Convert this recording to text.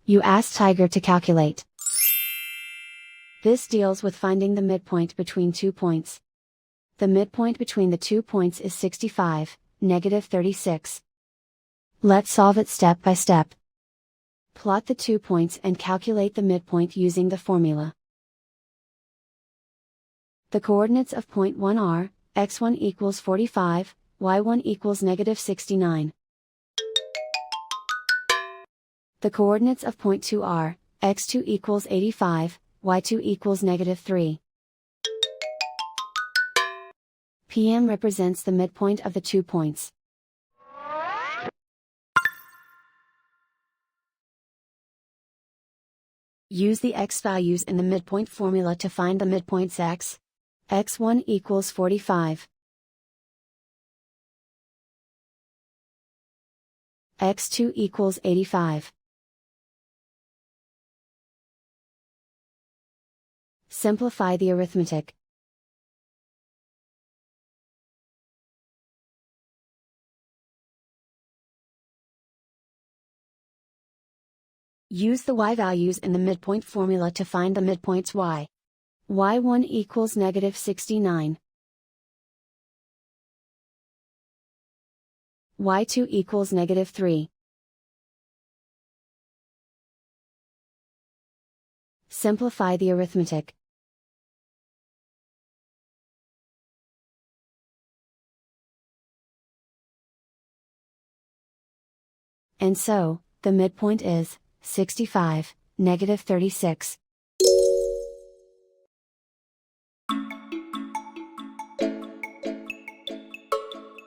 You ask Tiger to calculate. This deals with finding the midpoint between 2 points. The midpoint between the 2 points is 65, negative 36. Let's solve it step by step. Plot the 2 points and calculate the midpoint using the formula. The coordinates of point 1 are, x1 equals 45, y1 equals negative 69. The coordinates of point 2 are, x2 equals 85, y2 equals negative 3. PM represents the midpoint of the 2 points. Use the x values in the midpoint formula to find the midpoints x. x1 equals 45. x2 equals 85. Simplify the arithmetic. Use the y values in the midpoint formula to find the midpoints y. y1 equals negative 69. y2 equals negative 3. Simplify the arithmetic. And so, the midpoint is 65, negative 36.